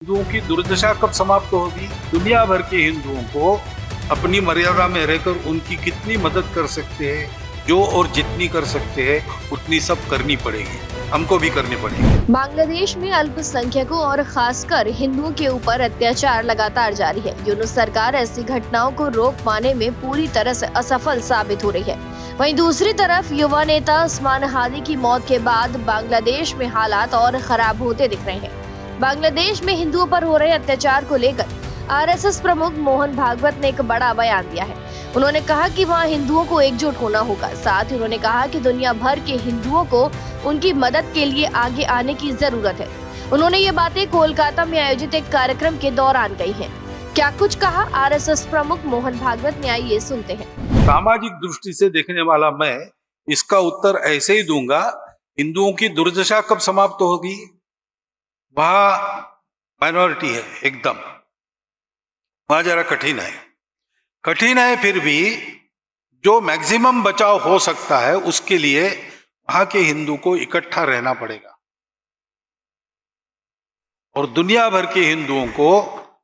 हिंदुओं की दुर्दशा कब समाप्त होगी? दुनिया भर के हिंदुओं को अपनी मर्यादा में रहकर उनकी कितनी मदद कर सकते हैं, जो और जितनी कर सकते हैं उतनी सब करनी पड़ेगी, हमको भी करनी पड़ेगी। बांग्लादेश में अल्पसंख्यकों और खासकर हिंदुओं के ऊपर अत्याचार लगातार जारी है। यूनुस सरकार ऐसी घटनाओं को रोक पाने में पूरी तरह से असफल साबित हो रही है। वहीं दूसरी तरफ युवा नेता उस्मान हादी की मौत के बाद बांग्लादेश में हालात और खराब होते दिख रहे हैं। बांग्लादेश में हिंदुओं पर हो रहे अत्याचार को लेकर आरएसएस प्रमुख मोहन भागवत ने एक बड़ा बयान दिया है। उन्होंने कहा कि वहां हिंदुओं को एकजुट होना होगा। साथ ही उन्होंने कहा कि दुनिया भर के हिंदुओं को उनकी मदद के लिए आगे आने की जरूरत है। उन्होंने ये बातें कोलकाता में आयोजित एक कार्यक्रम के दौरान कही हैं। क्या कुछ कहा आरएसएस प्रमुख मोहन भागवत ने, आइए सुनते हैं। सामाजिक दृष्टि से देखने वाला मैं इसका उत्तर ऐसे ही दूंगा, हिंदुओं की दुर्दशा कब समाप्त होगी? वहां माइनॉरिटी है, एकदम वहां जरा कठिन है, फिर भी जो मैक्सिमम बचाव हो सकता है उसके लिए वहां के हिंदू को इकट्ठा रहना पड़ेगा और दुनिया भर के हिंदुओं को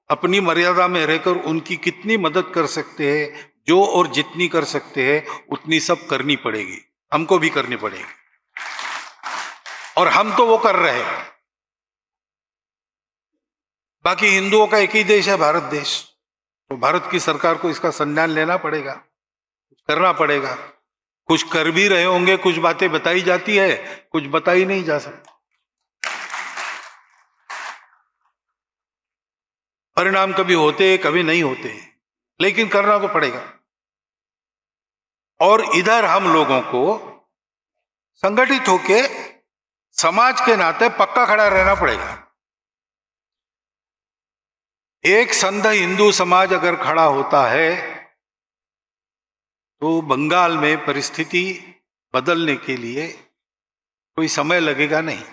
अपनी मर्यादा में रहकर उनकी कितनी मदद कर सकते हैं, जो और जितनी कर सकते हैं उतनी सब करनी पड़ेगी, हमको भी करनी पड़ेगी और हम तो वो कर रहे हैं। बाकी हिंदुओं का एक ही देश है, भारत देश, तो भारत की सरकार को इसका संज्ञान लेना पड़ेगा, कुछ करना पड़ेगा। कुछ कर भी रहे होंगे, कुछ बातें बताई जाती है, कुछ बताई नहीं जा सकती। परिणाम कभी होते कभी नहीं होते, लेकिन करना तो पड़ेगा। और इधर हम लोगों को संगठित होके समाज के नाते पक्का खड़ा रहना पड़ेगा। एक संघ हिंदू समाज अगर खड़ा होता है तो बंगाल में परिस्थिति बदलने के लिए कोई समय लगेगा नहीं।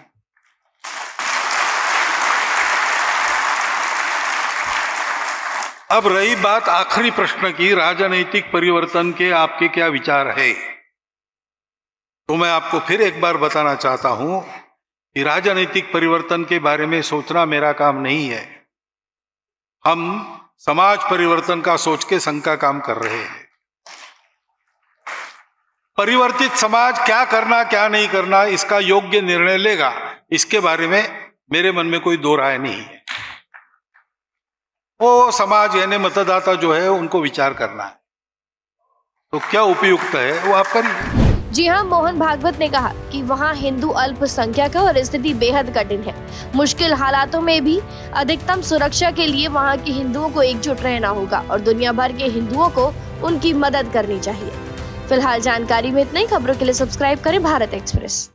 अब रही बात आखिरी प्रश्न की, राजनीतिक परिवर्तन के आपके क्या विचार है, तो मैं आपको फिर एक बार बताना चाहता हूं कि राजनीतिक परिवर्तन के बारे में सोचना मेरा काम नहीं है। हम समाज परिवर्तन का सोच के संघ का काम कर रहे हैं। परिवर्तित समाज क्या करना क्या नहीं करना इसका योग्य निर्णय लेगा, इसके बारे में मेरे मन में कोई दो राय नहीं है। वो समाज यानी मतदाता जो है उनको विचार करना है, तो क्या उपयुक्त है वो आप करिए। जी हां, मोहन भागवत ने कहा कि वहां हिंदू अल्पसंख्यक है और स्थिति बेहद कठिन है। मुश्किल हालातों में भी अधिकतम सुरक्षा के लिए वहां के हिंदुओं को एकजुट रहना होगा और दुनिया भर के हिंदुओं को उनकी मदद करनी चाहिए। फिलहाल जानकारी में इतना ही। खबरों के लिए सब्सक्राइब करें भारत एक्सप्रेस।